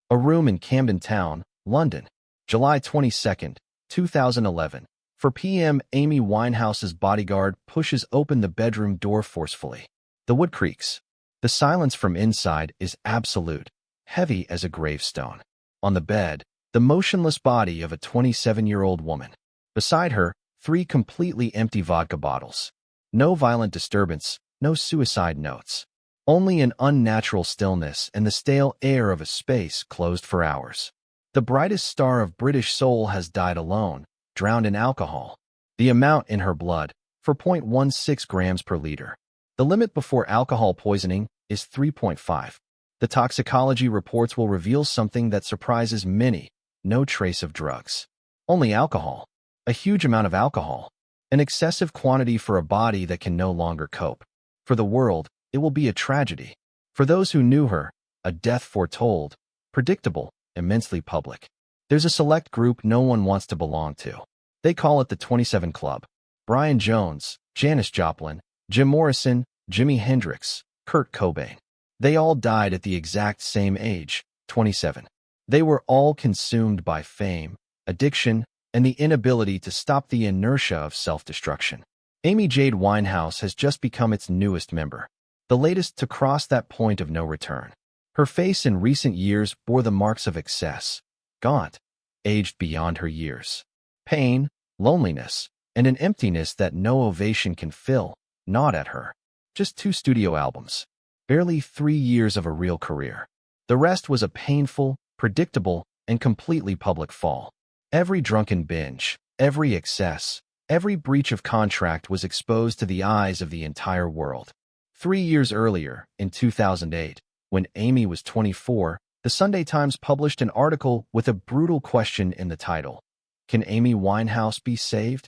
A room in Camden Town, London, July 22, 2011. 4 p.m. Amy Winehouse's bodyguard pushes open the bedroom door forcefully. The wood creaks. The silence from inside is absolute, heavy as a gravestone. On the bed, the motionless body of a 27-year-old woman. Beside her, 3 completely empty vodka bottles. No violent disturbance, no suicide notes. Only an unnatural stillness and the stale air of a space closed for hours. The brightest star of British soul has died alone, drowned in alcohol. The amount in her blood, 4.16 grams per liter. The limit before alcohol poisoning is 3.5. The toxicology reports will reveal something that surprises many: no trace of drugs. Only alcohol. A huge amount of alcohol. An excessive quantity for a body that can no longer cope. For the world, it will be a tragedy. For those who knew her, a death foretold, predictable, immensely public. There's a select group no one wants to belong to. They call it the 27 Club. Brian Jones, Janis Joplin, Jim Morrison, Jimi Hendrix, Kurt Cobain. They all died at the exact same age, 27. They were all consumed by fame, addiction, and the inability to stop the inertia of self-destruction. Amy Jade Winehouse has just become its newest member, the latest to cross that point of no return. Her face in recent years bore the marks of excess, gaunt, aged beyond her years. Pain, loneliness, and an emptiness that no ovation can fill, gnawed at her. Just 2 studio albums. Barely 3 years of a real career. The rest was a painful, predictable, and completely public fall. Every drunken binge, every excess, every breach of contract was exposed to the eyes of the entire world. 3 years earlier, in 2008, when Amy was 24, the Sunday Times published an article with a brutal question in the title. Can Amy Winehouse be saved?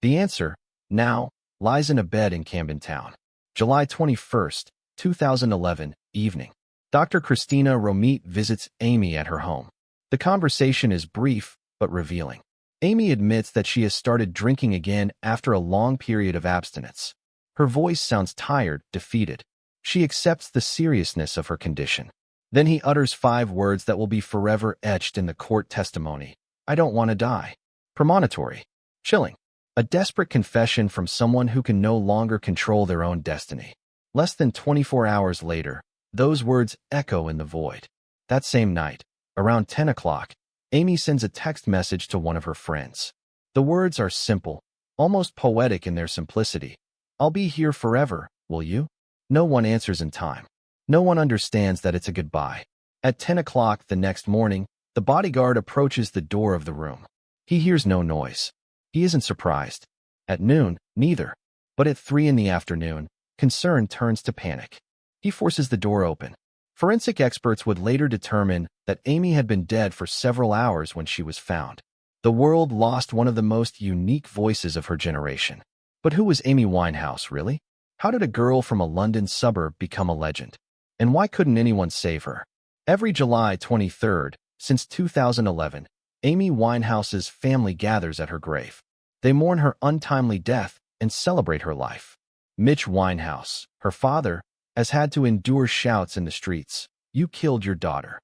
The answer, now, lies in a bed in Camden Town. July 21, 2011, evening. Dr. Christina Romit visits Amy at her home. The conversation is brief, but revealing. Amy admits that she has started drinking again after a long period of abstinence. Her voice sounds tired, defeated. She accepts the seriousness of her condition. Then he utters 5 words that will be forever etched in the court testimony. I don't want to die. Premonitory. Chilling. A desperate confession from someone who can no longer control their own destiny. Less than 24 hours later, those words echo in the void. That same night, around 10 o'clock, Amy sends a text message to one of her friends. The words are simple, almost poetic in their simplicity. I'll be here forever, will you? No one answers in time. No one understands that it's a goodbye. At 10 o'clock the next morning, the bodyguard approaches the door of the room. He hears no noise. He isn't surprised. At noon, neither. But at 3 in the afternoon, concern turns to panic. He forces the door open. Forensic experts would later determine that Amy had been dead for several hours when she was found. The world lost one of the most unique voices of her generation. But who was Amy Winehouse, really? How did a girl from a London suburb become a legend? And why couldn't anyone save her? Every July 23rd, since 2011, Amy Winehouse's family gathers at her grave. They mourn her untimely death and celebrate her life. Mitch Winehouse, her father, has had to endure shouts in the streets. You killed your daughter.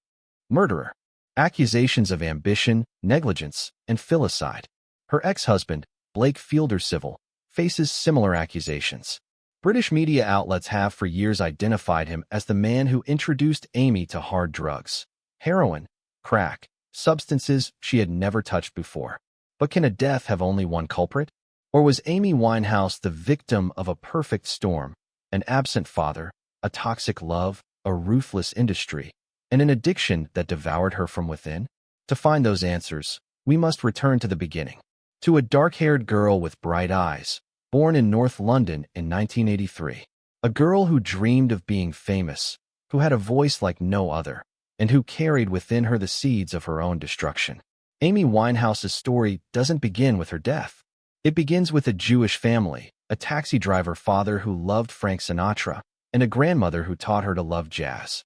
Murderer. Accusations of ambition, negligence, and filicide. Her ex-husband, Blake Fielder Civil, faces similar accusations. British media outlets have for years identified him as the man who introduced Amy to hard drugs. Heroin, crack, substances she had never touched before. But can a death have only one culprit? Or was Amy Winehouse the victim of a perfect storm, an absent father, a toxic love, a ruthless industry, and an addiction that devoured her from within? To find those answers, we must return to the beginning. To a dark-haired girl with bright eyes, born in North London in 1983. A girl who dreamed of being famous, who had a voice like no other, and who carried within her the seeds of her own destruction. Amy Winehouse's story doesn't begin with her death. It begins with a Jewish family, a taxi driver father who loved Frank Sinatra, and a grandmother who taught her to love jazz.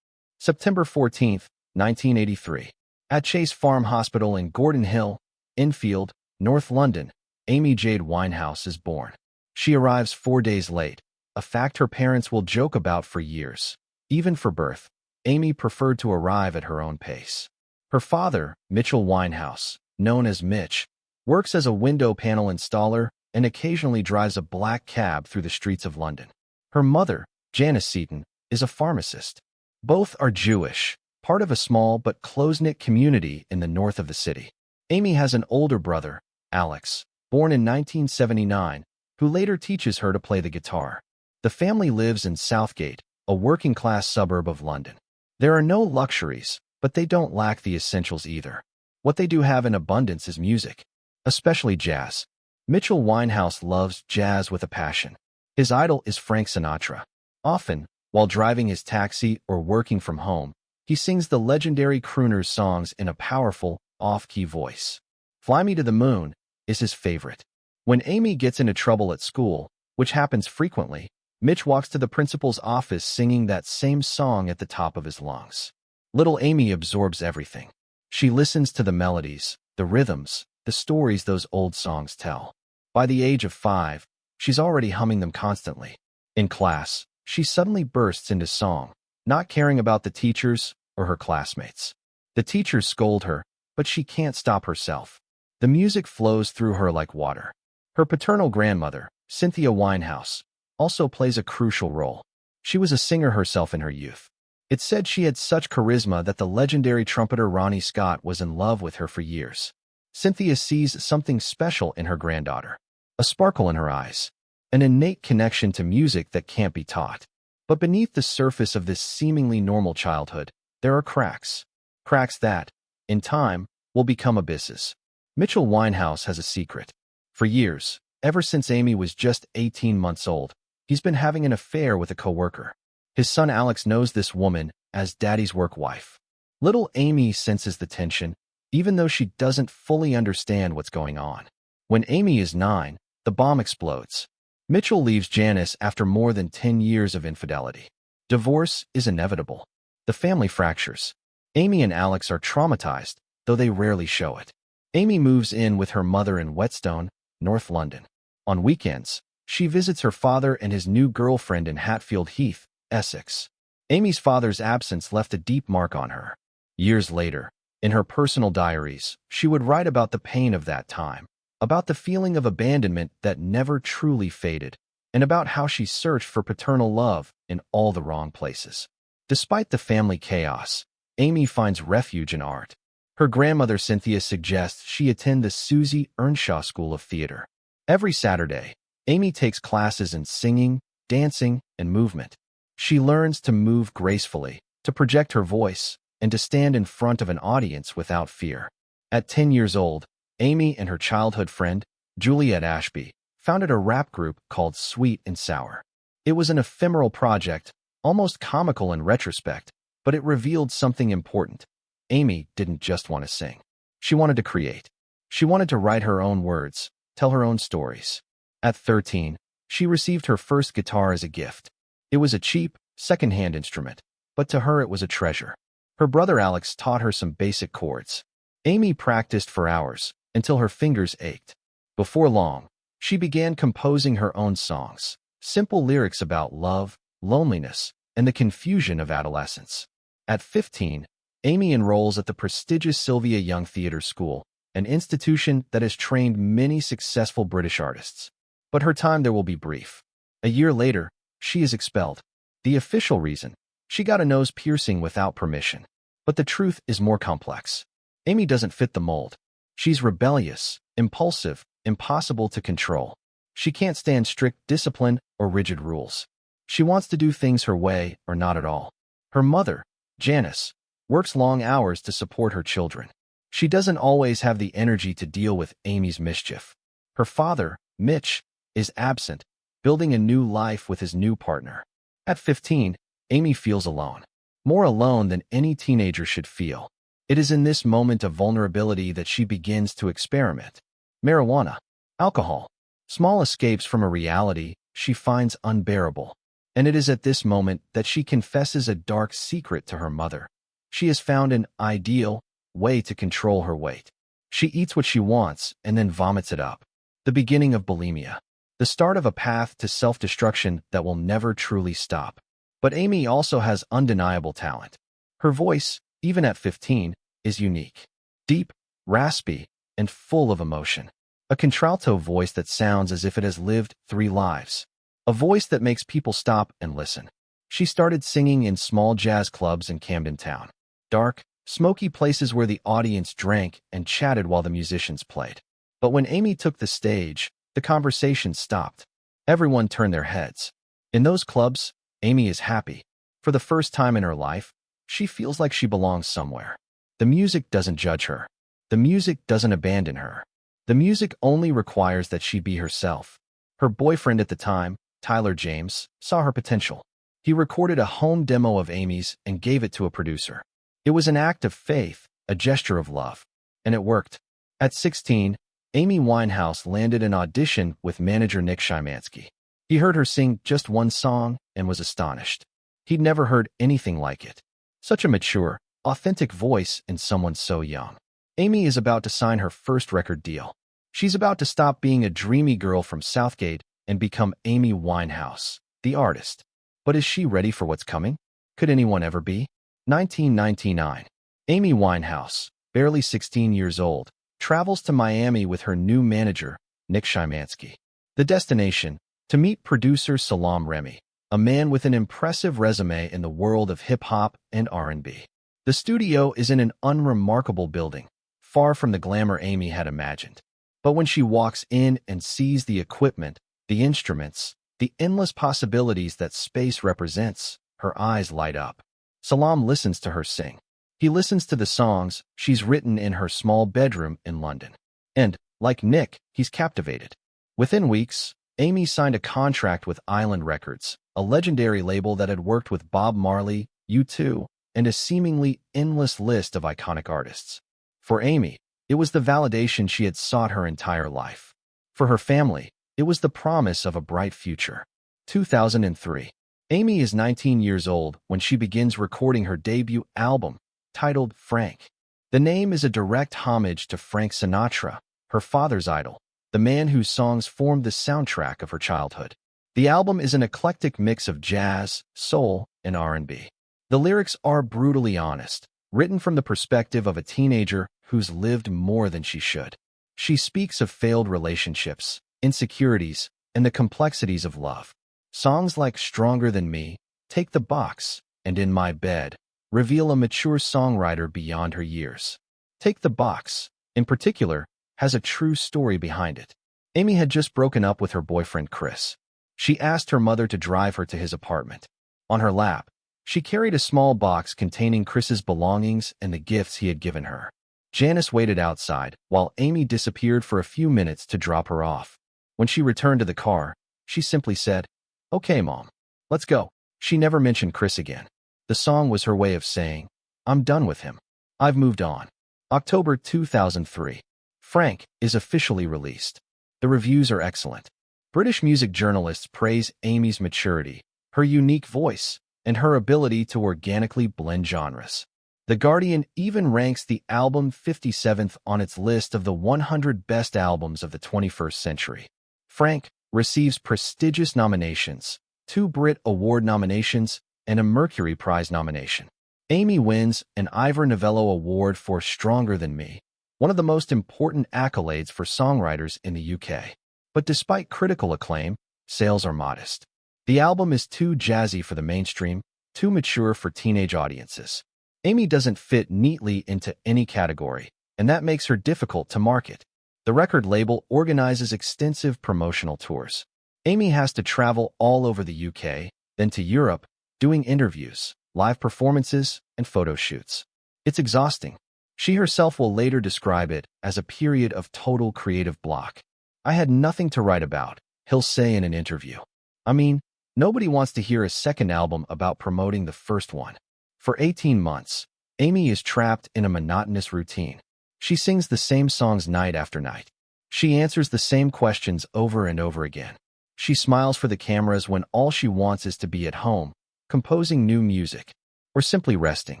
September 14, 1983. At Chase Farm Hospital in Gordon Hill, Enfield, North London, Amy Jade Winehouse is born. She arrives 4 days late, a fact her parents will joke about for years. Even for birth, Amy preferred to arrive at her own pace. Her father, Mitchell Winehouse, known as Mitch, works as a window panel installer and occasionally drives a black cab through the streets of London. Her mother, Janice Seaton, is a pharmacist. Both are Jewish, part of a small but close-knit community in the north of the city. Amy has an older brother, Alex, born in 1979, who later teaches her to play the guitar. The family lives in Southgate, a working-class suburb of London. There are no luxuries, but they don't lack the essentials either. What they do have in abundance is music, especially jazz. Mitchell Winehouse loves jazz with a passion. His idol is Frank Sinatra. Often, while driving his taxi or working from home, he sings the legendary crooner's songs in a powerful, off-key voice. Fly Me to the Moon is his favorite. When Amy gets into trouble at school, which happens frequently, Mitch walks to the principal's office singing that same song at the top of his lungs. Little Amy absorbs everything. She listens to the melodies, the rhythms, the stories those old songs tell. By the age of 5, she's already humming them constantly. In class, she suddenly bursts into song, not caring about the teachers or her classmates. The teachers scold her, but she can't stop herself. The music flows through her like water. Her paternal grandmother, Cynthia Winehouse, also plays a crucial role. She was a singer herself in her youth. It's said she had such charisma that the legendary trumpeter Ronnie Scott was in love with her for years. Cynthia sees something special in her granddaughter, a sparkle in her eyes, an innate connection to music that can't be taught. But beneath the surface of this seemingly normal childhood, there are cracks. Cracks that, in time, will become abysses. Mitchell Winehouse has a secret. For years, ever since Amy was just 18 months old, he's been having an affair with a coworker. His son Alex knows this woman as Daddy's work wife. Little Amy senses the tension, even though she doesn't fully understand what's going on. When Amy is 9, the bomb explodes. Mitchell leaves Janice after more than 10 years of infidelity. Divorce is inevitable. The family fractures. Amy and Alex are traumatized, though they rarely show it. Amy moves in with her mother in Whetstone, North London. On weekends, she visits her father and his new girlfriend in Hatfield Heath, Essex. Amy's father's absence left a deep mark on her. Years later, in her personal diaries, she would write about the pain of that time, about the feeling of abandonment that never truly faded, and about how she searched for paternal love in all the wrong places. Despite the family chaos, Amy finds refuge in art. Her grandmother Cynthia suggests she attend the Susie Earnshaw School of Theater. Every Saturday, Amy takes classes in singing, dancing, and movement. She learns to move gracefully, to project her voice, and to stand in front of an audience without fear. At 10 years old, Amy and her childhood friend, Juliet Ashby, founded a rap group called Sweet and Sour. It was an ephemeral project, almost comical in retrospect, but it revealed something important. Amy didn't just want to sing. She wanted to create. She wanted to write her own words, tell her own stories. At 13, she received her first guitar as a gift. It was a cheap, second-hand instrument, but to her it was a treasure. Her brother Alex taught her some basic chords. Amy practiced for hours, until her fingers ached. Before long, she began composing her own songs, simple lyrics about love, loneliness, and the confusion of adolescence. At 15, Amy enrolls at the prestigious Sylvia Young Theatre School, an institution that has trained many successful British artists. But her time there will be brief. A year later, she is expelled. The official reason? She got a nose piercing without permission. But the truth is more complex. Amy doesn't fit the mold. She's rebellious, impulsive, impossible to control. She can't stand strict discipline or rigid rules. She wants to do things her way or not at all. Her mother, Janice, works long hours to support her children. She doesn't always have the energy to deal with Amy's mischief. Her father, Mitch, is absent, building a new life with his new partner. At 15, Amy feels alone. More alone than any teenager should feel. It is in this moment of vulnerability that she begins to experiment. Marijuana, alcohol, small escapes from a reality she finds unbearable. And it is at this moment that she confesses a dark secret to her mother. She has found an ideal way to control her weight. She eats what she wants and then vomits it up. The beginning of bulimia. The start of a path to self-destruction that will never truly stop. But Amy also has undeniable talent. Her voice, even at 15, is unique. Deep, raspy, and full of emotion. A contralto voice that sounds as if it has lived 3 lives. A voice that makes people stop and listen. She started singing in small jazz clubs in Camden Town. Dark, smoky places where the audience drank and chatted while the musicians played. But when Amy took the stage, the conversation stopped. Everyone turned their heads. In those clubs, Amy is happy. For the first time in her life, she feels like she belongs somewhere. The music doesn't judge her. The music doesn't abandon her. The music only requires that she be herself. Her boyfriend at the time, Tyler James, saw her potential. He recorded a home demo of Amy's and gave it to a producer. It was an act of faith, a gesture of love. And it worked. At 16, Amy Winehouse landed an audition with manager Nick Shymansky. He heard her sing just one song and was astonished. He'd never heard anything like it. Such a mature, authentic voice in someone so young. Amy is about to sign her first record deal. She's about to stop being a dreamy girl from Southgate and become Amy Winehouse, the artist. But is she ready for what's coming? Could anyone ever be? 1999. Amy Winehouse, barely 16 years old, travels to Miami with her new manager, Nick Shymansky. The destination, to meet producer Salam Remy, a man with an impressive resume in the world of hip-hop and R&B. The studio is in an unremarkable building, far from the glamour Amy had imagined. But when she walks in and sees the equipment, the instruments, the endless possibilities that space represents, her eyes light up. Salam listens to her sing. He listens to the songs she's written in her small bedroom in London. And, like Nick, he's captivated. Within weeks, Amy signed a contract with Island Records, a legendary label that had worked with Bob Marley, U2, and a seemingly endless list of iconic artists. For Amy, it was the validation she had sought her entire life. For her family, it was the promise of a bright future. 2003. Amy is 19 years old when she begins recording her debut album, titled Frank. The name is a direct homage to Frank Sinatra, her father's idol, the man whose songs formed the soundtrack of her childhood. The album is an eclectic mix of jazz, soul, and R&B. The lyrics are brutally honest, written from the perspective of a teenager who's lived more than she should. She speaks of failed relationships, insecurities, and the complexities of love. Songs like Stronger Than Me, Take the Box, and In My Bed reveal a mature songwriter beyond her years. Take the Box, in particular, has a true story behind it. Amy had just broken up with her boyfriend Chris. She asked her mother to drive her to his apartment. On her lap, she carried a small box containing Chris's belongings and the gifts he had given her. Janice waited outside, while Amy disappeared for a few minutes to drop her off. When she returned to the car, she simply said, "Okay, Mom, let's go." She never mentioned Chris again. The song was her way of saying, "I'm done with him. I've moved on." October 2003. Frank is officially released. The reviews are excellent. British music journalists praise Amy's maturity, her unique voice, and her ability to organically blend genres. The Guardian even ranks the album 57th on its list of the 100 best albums of the 21st century. Frank receives prestigious nominations, 2 Brit Award nominations, and a Mercury Prize nomination. Amy wins an Ivor Novello Award for Stronger Than Me, one of the most important accolades for songwriters in the UK. But despite critical acclaim, sales are modest. The album is too jazzy for the mainstream, too mature for teenage audiences. Amy doesn't fit neatly into any category, and that makes her difficult to market. The record label organizes extensive promotional tours. Amy has to travel all over the UK, then to Europe, doing interviews, live performances, and photo shoots. It's exhausting. She herself will later describe it as a period of total creative block. "I had nothing to write about," he'll say in an interview. I mean, nobody wants to hear a second album about promoting the first one. For 18 months, Amy is trapped in a monotonous routine. She sings the same songs night after night. She answers the same questions over and over again. She smiles for the cameras when all she wants is to be at home, composing new music, or simply resting.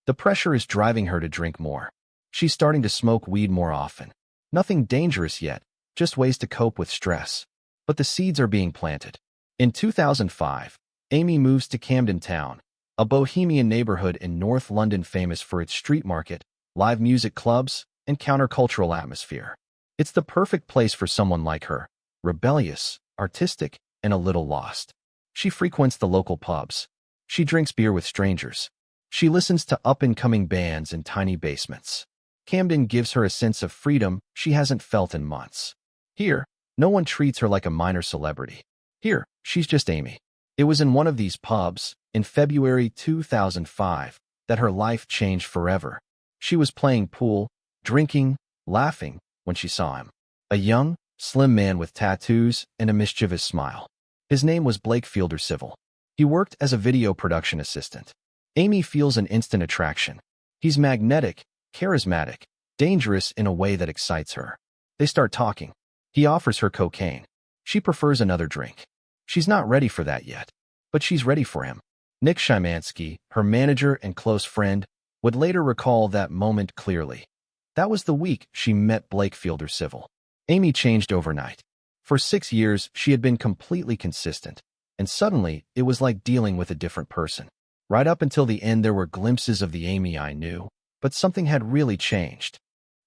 The pressure is driving her to drink more. She's starting to smoke weed more often. Nothing dangerous yet, just ways to cope with stress. But the seeds are being planted. In 2005, Amy moves to Camden Town, a bohemian neighborhood in North London famous for its street market, live music clubs, and countercultural atmosphere. It's the perfect place for someone like her, rebellious, artistic, and a little lost. She frequents the local pubs. She drinks beer with strangers. She listens to up-and-coming bands in tiny basements. Camden gives her a sense of freedom she hasn't felt in months. Here, no one treats her like a minor celebrity. Here, she's just Amy. It was in one of these pubs, in February 2005, that her life changed forever. She was playing pool, drinking, laughing, when she saw him. A young, slim man with tattoos and a mischievous smile. His name was Blake Fielder Civil. He worked as a video production assistant. Amy feels an instant attraction. He's magnetic, charismatic, dangerous in a way that excites her. They start talking. He offers her cocaine. She prefers another drink. She's not ready for that yet, but she's ready for him. Nick Shymansky, her manager and close friend, would later recall that moment clearly. That was the week she met Blake Fielder Civil. Amy changed overnight. For 6 years, she had been completely consistent, and suddenly, it was like dealing with a different person. Right up until the end, there were glimpses of the Amy I knew, but something had really changed.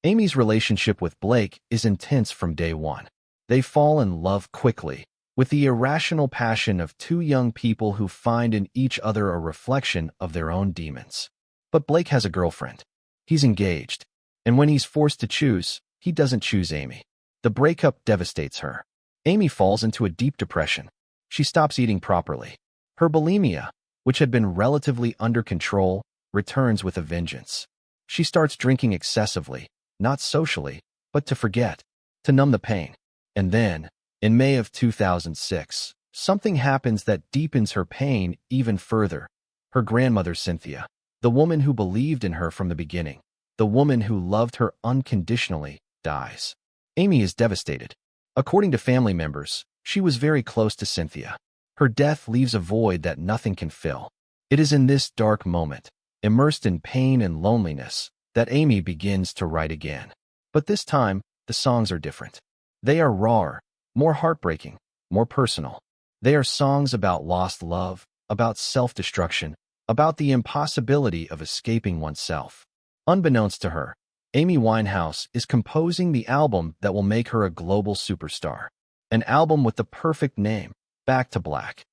Amy's relationship with Blake is intense from day one. They fall in love quickly, with the irrational passion of two young people who find in each other a reflection of their own demons. But Blake has a girlfriend. He's engaged, and when he's forced to choose, he doesn't choose Amy. The breakup devastates her. Amy falls into a deep depression. She stops eating properly. Her bulimia, which had been relatively under control, returns with a vengeance. She starts drinking excessively, not socially, but to forget, to numb the pain. And then, in May of 2006, something happens that deepens her pain even further. Her grandmother, Cynthia, the woman who believed in her from the beginning, the woman who loved her unconditionally, dies. Amy is devastated. According to family members, she was very close to Cynthia. Her death leaves a void that nothing can fill. It is in this dark moment, immersed in pain and loneliness, that Amy begins to write again. But this time, the songs are different. They are rawer, more heartbreaking, more personal. They are songs about lost love, about self-destruction, about the impossibility of escaping oneself. Unbeknownst to her, Amy Winehouse is composing the album that will make her a global superstar. An album with the perfect name, Back to Black.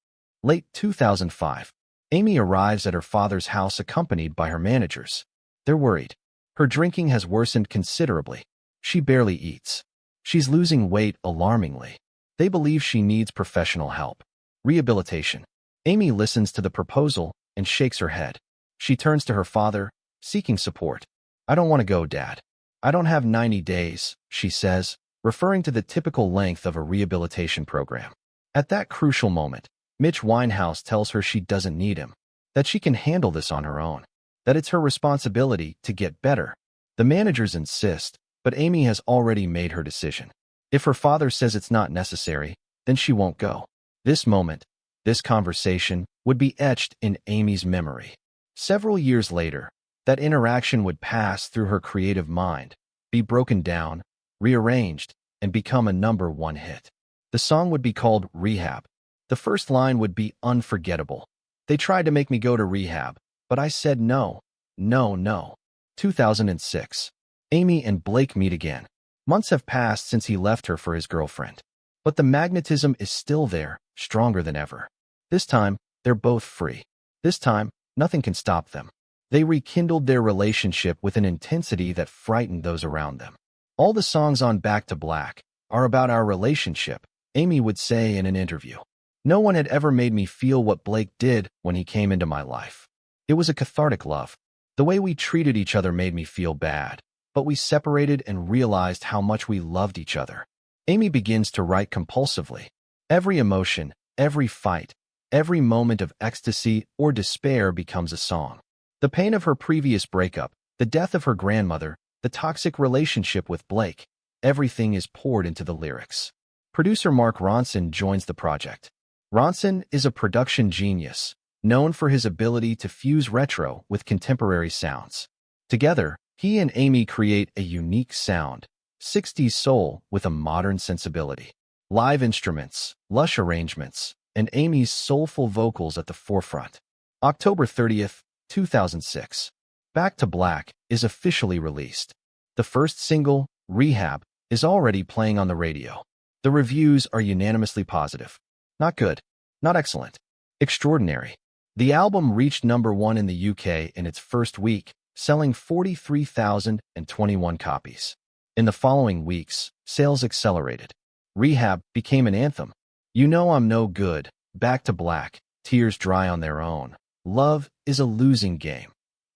Late 2005, Amy arrives at her father's house accompanied by her managers. They're worried. Her drinking has worsened considerably. She barely eats. She's losing weight alarmingly. They believe she needs professional help. Rehabilitation. Amy listens to the proposal and shakes her head. She turns to her father, seeking support. "I don't want to go, Dad. I don't have 90 days, she says, referring to the typical length of a rehabilitation program. At that crucial moment, Mitch Winehouse tells her she doesn't need him, that she can handle this on her own, that it's her responsibility to get better. The managers insist, but Amy has already made her decision. If her father says it's not necessary, then she won't go. This moment, this conversation, would be etched in Amy's memory. Several years later, that interaction would pass through her creative mind, be broken down, rearranged, and become a #1 hit. The song would be called Rehab. The first line would be unforgettable. "They tried to make me go to rehab, but I said no, no, no." 2006. Amy and Blake meet again. Months have passed since he left her for his girlfriend. But the magnetism is still there, stronger than ever. This time, they're both free. This time, nothing can stop them. They rekindled their relationship with an intensity that frightened those around them. "All the songs on Back to Black are about our relationship," Amy would say in an interview. "No one had ever made me feel what Blake did when he came into my life. It was a cathartic love. The way we treated each other made me feel bad, but we separated and realized how much we loved each other." Amy begins to write compulsively. Every emotion, every fight, every moment of ecstasy or despair becomes a song. The pain of her previous breakup, the death of her grandmother, the toxic relationship with Blake, everything is poured into the lyrics. Producer Mark Ronson joins the project. Ronson is a production genius, known for his ability to fuse retro with contemporary sounds. Together, he and Amy create a unique sound, 60s soul with a modern sensibility. Live instruments, lush arrangements, and Amy's soulful vocals at the forefront. October 30th, 2006. Back to Black is officially released. The first single, Rehab, is already playing on the radio. The reviews are unanimously positive. Not good. Not excellent. Extraordinary. The album reached #1 in the UK in its first week, selling 43,021 copies. In the following weeks, sales accelerated. Rehab became an anthem. You Know I'm No Good, Back to Black, Tears Dry on Their Own. Love is a Losing Game.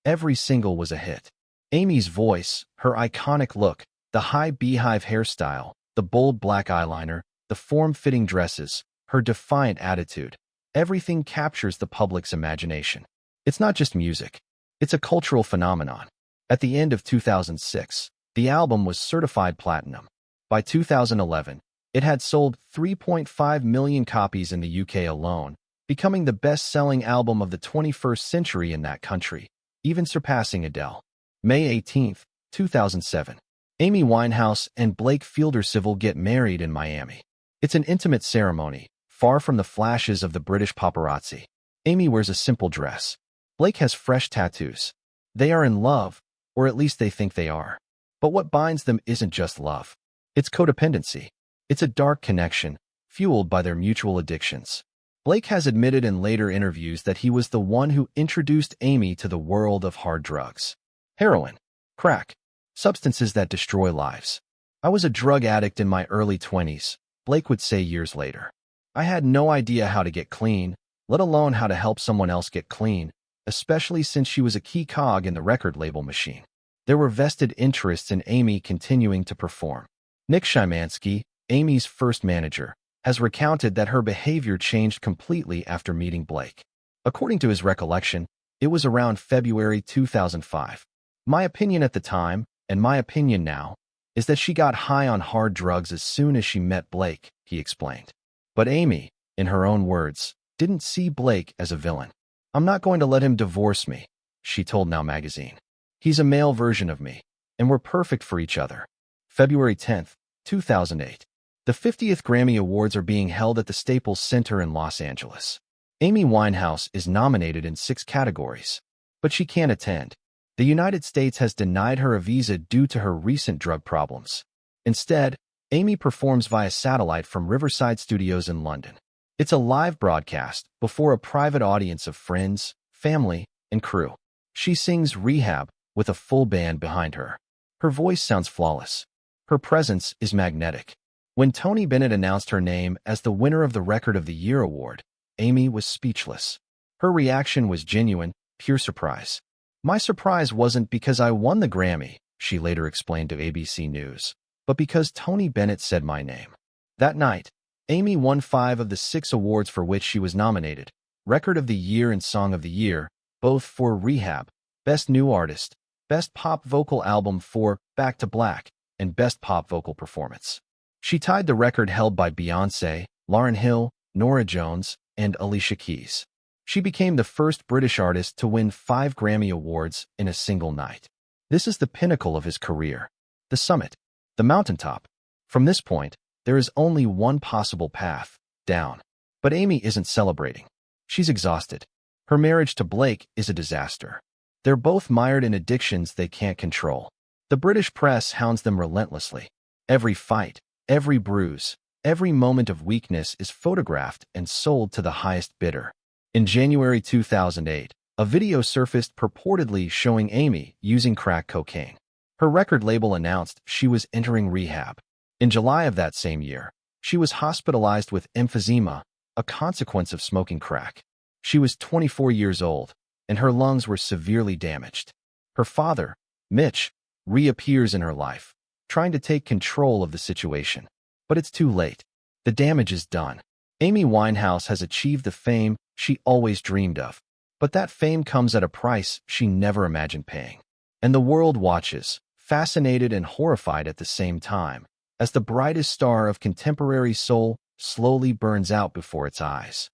Every single was a hit. Amy's voice, her iconic look, the high beehive hairstyle, the bold black eyeliner, the form-fitting dresses, her defiant attitude, everything captures the public's imagination. It's not just music. It's a cultural phenomenon. At the end of 2006, the album was certified platinum. By 2011, it had sold 3.5 million copies in the UK alone, becoming the best-selling album of the 21st century in that country, even surpassing Adele. May 18, 2007. Amy Winehouse and Blake Civil get married in Miami. It's an intimate ceremony, far from the flashes of the British paparazzi. Amy wears a simple dress. Blake has fresh tattoos. They are in love, or at least they think they are. But what binds them isn't just love. It's codependency. It's a dark connection, fueled by their mutual addictions. Blake has admitted in later interviews that he was the one who introduced Amy to the world of hard drugs. Heroin, crack, substances that destroy lives. I was a drug addict in my early 20s, Blake would say years later. I had no idea how to get clean, let alone how to help someone else get clean, especially since she was a key cog in the record label machine. There were vested interests in Amy continuing to perform. Nick Shymansky, Amy's first manager, has recounted that her behavior changed completely after meeting Blake. According to his recollection, it was around February 2005. My opinion at the time, and my opinion now, is that she got high on hard drugs as soon as she met Blake, he explained. But Amy, in her own words, didn't see Blake as a villain. I'm not going to let him divorce me, she told Now magazine. He's a male version of me, and we're perfect for each other. February 10, 2008. The 50th Grammy Awards are being held at the Staples Center in Los Angeles. Amy Winehouse is nominated in 6 categories, but she can't attend. The United States has denied her a visa due to her recent drug problems. Instead, Amy performs via satellite from Riverside Studios in London. It's a live broadcast before a private audience of friends, family, and crew. She sings Rehab with a full band behind her. Her voice sounds flawless. Her presence is magnetic. When Tony Bennett announced her name as the winner of the Record of the Year award, Amy was speechless. Her reaction was genuine, pure surprise. My surprise wasn't because I won the Grammy, she later explained to ABC News, but because Tony Bennett said my name. That night, Amy won 5 of the 6 awards for which she was nominated: Record of the Year and Song of the Year, both for Rehab, Best New Artist, Best Pop Vocal Album for Back to Black, and Best Pop Vocal Performance. She tied the record held by Beyoncé, Lauryn Hill, Norah Jones, and Alicia Keys. She became the first British artist to win 5 Grammy Awards in a single night. This is the pinnacle of his career, the summit, the mountaintop. From this point, there is only one possible path, down. But Amy isn't celebrating. She's exhausted. Her marriage to Blake is a disaster. They're both mired in addictions they can't control. The British press hounds them relentlessly. Every fight, every bruise, every moment of weakness is photographed and sold to the highest bidder. In January 2008, a video surfaced purportedly showing Amy using crack cocaine. Her record label announced she was entering rehab. In July of that same year, she was hospitalized with emphysema, a consequence of smoking crack. She was 24 years old, and her lungs were severely damaged. Her father, Mitch, reappears in her life, trying to take control of the situation. But it's too late. The damage is done. Amy Winehouse has achieved the fame she always dreamed of. But that fame comes at a price she never imagined paying. And the world watches, fascinated and horrified at the same time, as the brightest star of contemporary soul slowly burns out before its eyes.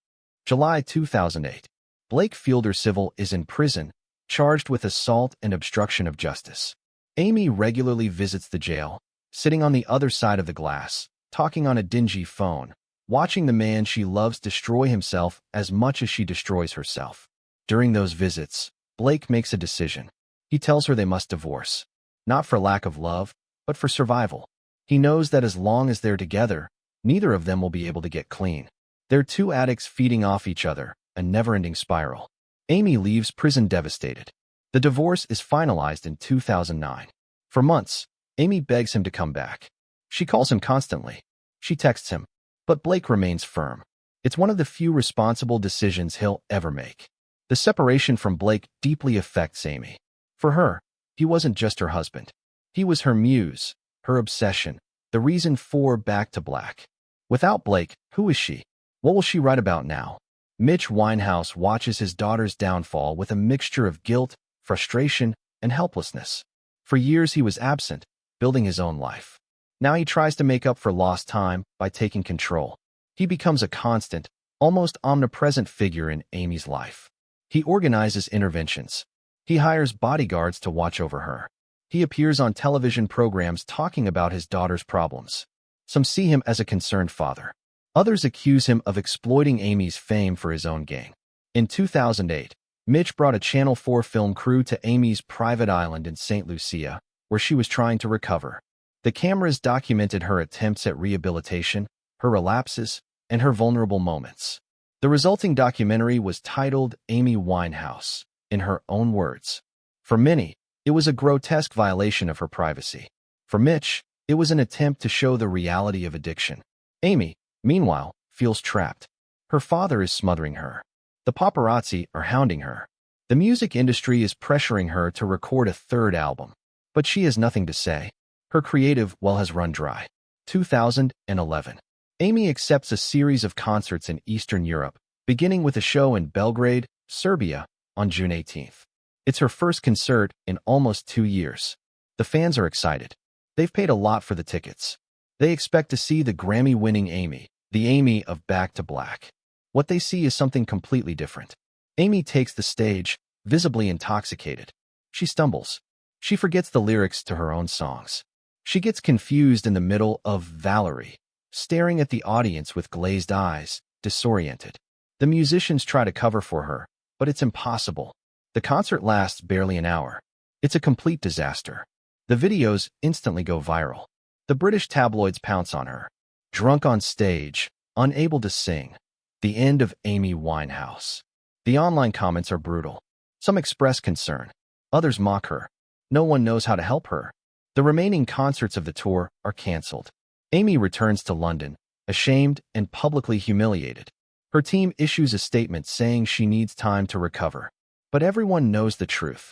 July 2008. Blake Civil is in prison, charged with assault and obstruction of justice. Amy regularly visits the jail, sitting on the other side of the glass, talking on a dingy phone, watching the man she loves destroy himself as much as she destroys herself. During those visits, Blake makes a decision. He tells her they must divorce. Not for lack of love, but for survival. He knows that as long as they're together, neither of them will be able to get clean. They're two addicts feeding off each other, a never-ending spiral. Amy leaves prison devastated. The divorce is finalized in 2009. For months, Amy begs him to come back. She calls him constantly. She texts him. But Blake remains firm. It's one of the few responsible decisions he'll ever make. The separation from Blake deeply affects Amy. For her, he wasn't just her husband. He was her muse, her obsession, the reason for Back to Black. Without Blake, who is she? What will she write about now? Mitch Winehouse watches his daughter's downfall with a mixture of guilt, frustration, and helplessness. For years he was absent, building his own life. Now he tries to make up for lost time by taking control. He becomes a constant, almost omnipresent figure in Amy's life. He organizes interventions. He hires bodyguards to watch over her. He appears on television programs talking about his daughter's problems. Some see him as a concerned father. Others accuse him of exploiting Amy's fame for his own gain. In 2008, Mitch brought a Channel 4 film crew to Amy's private island in St. Lucia, where she was trying to recover. The cameras documented her attempts at rehabilitation, her relapses, and her vulnerable moments. The resulting documentary was titled Amy Winehouse, in her own words. For many, it was a grotesque violation of her privacy. For Mitch, it was an attempt to show the reality of addiction. Amy, meanwhile, feels trapped. Her father is smothering her. The paparazzi are hounding her. The music industry is pressuring her to record a third album. But she has nothing to say. Her creative well has run dry. 2011. Amy accepts a series of concerts in Eastern Europe, beginning with a show in Belgrade, Serbia, on June 18th. It's her first concert in almost 2 years. The fans are excited. They've paid a lot for the tickets. They expect to see the Grammy-winning Amy, the Amy of Back to Black. What they see is something completely different. Amy takes the stage, visibly intoxicated. She stumbles. She forgets the lyrics to her own songs. She gets confused in the middle of Valerie, staring at the audience with glazed eyes, disoriented. The musicians try to cover for her, but it's impossible. The concert lasts barely an hour. It's a complete disaster. The videos instantly go viral. The British tabloids pounce on her. Drunk on stage, unable to sing. The end of Amy Winehouse. The online comments are brutal. Some express concern. Others mock her. No one knows how to help her. The remaining concerts of the tour are canceled. Amy returns to London, ashamed and publicly humiliated. Her team issues a statement saying she needs time to recover. But everyone knows the truth.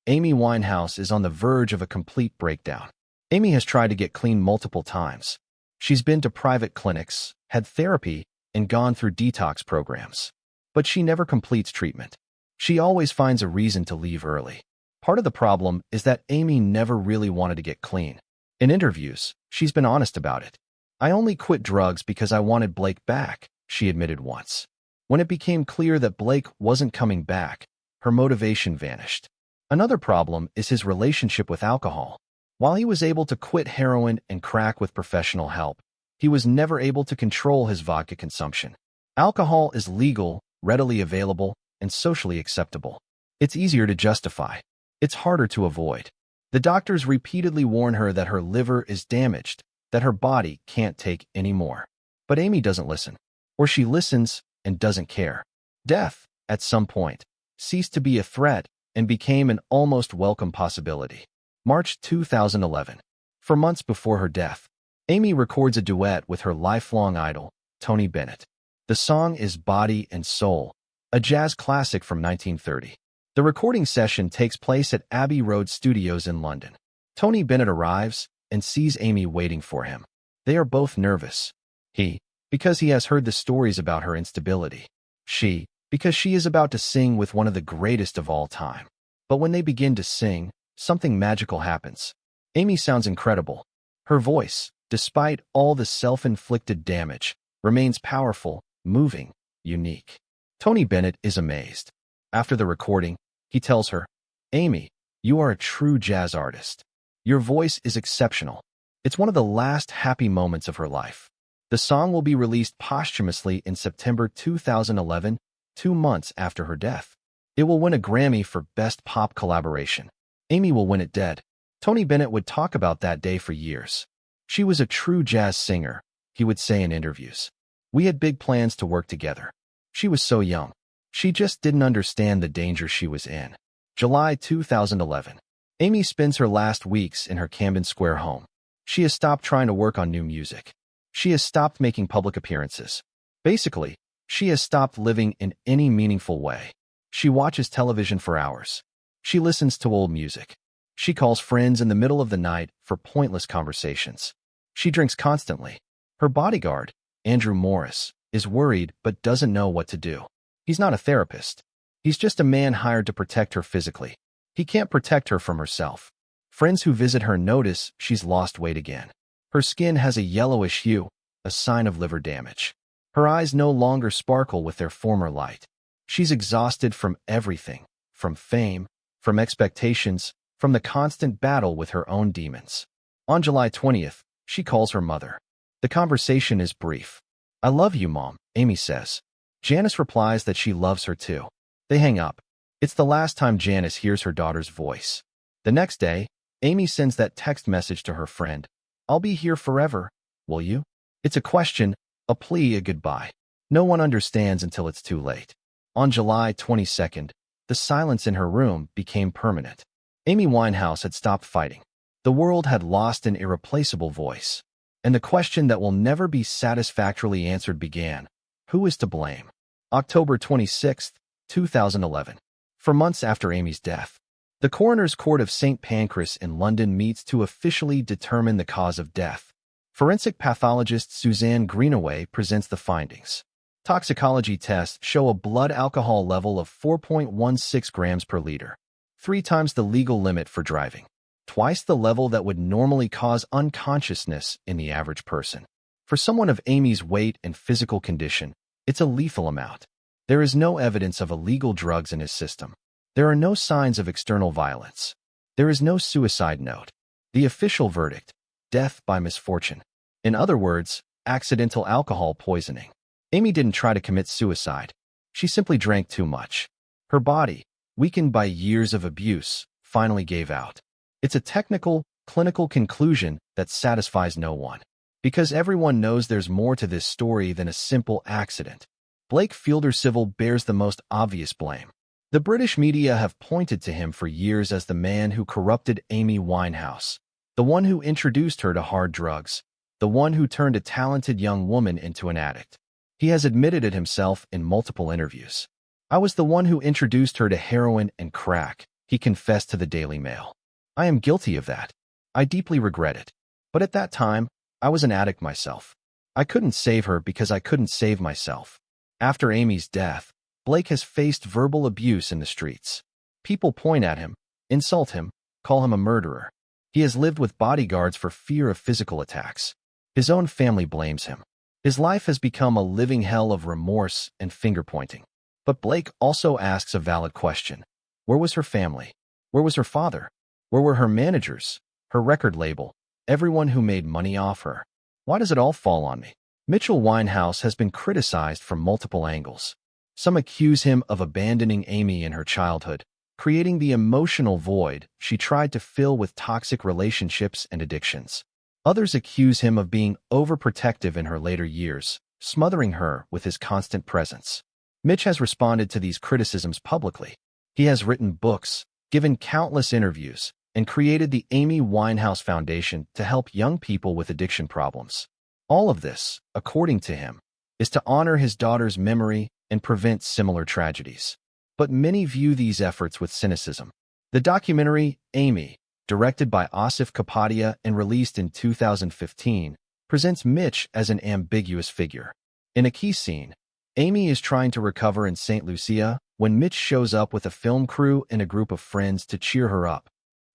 Amy Winehouse is on the verge of a complete breakdown. Amy has tried to get clean multiple times. She's been to private clinics, had therapy, and gone through detox programs. But she never completes treatment. She always finds a reason to leave early. Part of the problem is that Amy never really wanted to get clean. In interviews, she's been honest about it. "I only quit drugs because I wanted Blake back," she admitted once. When it became clear that Blake wasn't coming back, her motivation vanished. Another problem is his relationship with alcohol. While he was able to quit heroin and crack with professional help, he was never able to control his vodka consumption. Alcohol is legal, readily available, and socially acceptable. It's easier to justify. It's harder to avoid. The doctors repeatedly warn her that her liver is damaged, that her body can't take any more. But Amy doesn't listen. Or she listens and doesn't care. Death, at some point, ceased to be a threat and became an almost welcome possibility. March 2011. For months before her death, Amy records a duet with her lifelong idol, Tony Bennett. The song is Body and Soul, a jazz classic from 1930. The recording session takes place at Abbey Road Studios in London. Tony Bennett arrives and sees Amy waiting for him. They are both nervous. He, because he has heard the stories about her instability. She, because she is about to sing with one of the greatest of all time. But when they begin to sing, something magical happens. Amy sounds incredible. Her voice, despite all the self-inflicted damage, remains powerful, moving, unique. Tony Bennett is amazed. After the recording, he tells her, "Amy, you are a true jazz artist. Your voice is exceptional." It's one of the last happy moments of her life. The song will be released posthumously in September 2011, 2 months after her death. It will win a Grammy for Best Pop Collaboration. Amy will win it dead. Tony Bennett would talk about that day for years. She was a true jazz singer, he would say in interviews. We had big plans to work together. She was so young. She just didn't understand the danger she was in. July 2011. Amy spends her last weeks in her Camden Square home. She has stopped trying to work on new music. She has stopped making public appearances. Basically, she has stopped living in any meaningful way. She watches television for hours. She listens to old music. She calls friends in the middle of the night for pointless conversations. She drinks constantly. Her bodyguard, Andrew Morris, is worried but doesn't know what to do. He's not a therapist. He's just a man hired to protect her physically. He can't protect her from herself. Friends who visit her notice she's lost weight again. Her skin has a yellowish hue, a sign of liver damage. Her eyes no longer sparkle with their former light. She's exhausted from everything, from fame, from expectations, from the constant battle with her own demons. On July 20th, she calls her mother. The conversation is brief. "I love you, Mom," Amy says. Janice replies that she loves her too. They hang up. It's the last time Janice hears her daughter's voice. The next day, Amy sends that text message to her friend. "I'll be here forever, will you?" It's a question, a plea, a goodbye. No one understands until it's too late. On July 22nd, the silence in her room became permanent. Amy Winehouse had stopped fighting. The world had lost an irreplaceable voice. And the question that will never be satisfactorily answered began. Who is to blame? October 26th, 2011. For months after Amy's death, the coroner's court of St. Pancras in London meets to officially determine the cause of death. Forensic pathologist Suzanne Greenaway presents the findings. Toxicology tests show a blood alcohol level of 4.16 grams per liter, 3 times the legal limit for driving, twice the level that would normally cause unconsciousness in the average person. For someone of Amy's weight and physical condition, it's a lethal amount. There is no evidence of illegal drugs in his system. There are no signs of external violence. There is no suicide note. The official verdict: death by misfortune. In other words, accidental alcohol poisoning. Amy didn't try to commit suicide. She simply drank too much. Her body, weakened by years of abuse, finally gave out. It's a technical, clinical conclusion that satisfies no one. Because everyone knows there's more to this story than a simple accident. Blake Fielder-Civil bears the most obvious blame. The British media have pointed to him for years as the man who corrupted Amy Winehouse, the one who introduced her to hard drugs, the one who turned a talented young woman into an addict. He has admitted it himself in multiple interviews. "I was the one who introduced her to heroin and crack," he confessed to the Daily Mail. "I am guilty of that. I deeply regret it. But at that time, I was an addict myself. I couldn't save her because I couldn't save myself." After Amy's death, Blake has faced verbal abuse in the streets. People point at him, insult him, call him a murderer. He has lived with bodyguards for fear of physical attacks. His own family blames him. His life has become a living hell of remorse and finger-pointing. But Blake also asks a valid question. Where was her family? Where was her father? Where were her managers, her record label, everyone who made money off her? Why does it all fall on me? Mitchell Winehouse has been criticized from multiple angles. Some accuse him of abandoning Amy in her childhood, creating the emotional void she tried to fill with toxic relationships and addictions. Others accuse him of being overprotective in her later years, smothering her with his constant presence. Mitch has responded to these criticisms publicly. He has written books, given countless interviews, and created the Amy Winehouse Foundation to help young people with addiction problems. All of this, according to him, is to honor his daughter's memory and prevent similar tragedies. But many view these efforts with cynicism. The documentary, Amy, directed by Asif Kapadia and released in 2015, presents Mitch as an ambiguous figure. In a key scene, Amy is trying to recover in St. Lucia when Mitch shows up with a film crew and a group of friends to cheer her up.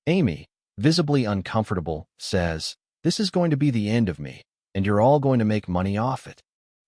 Amy, visibly uncomfortable, says, "This is going to be the end of me, and you're all going to make money off it."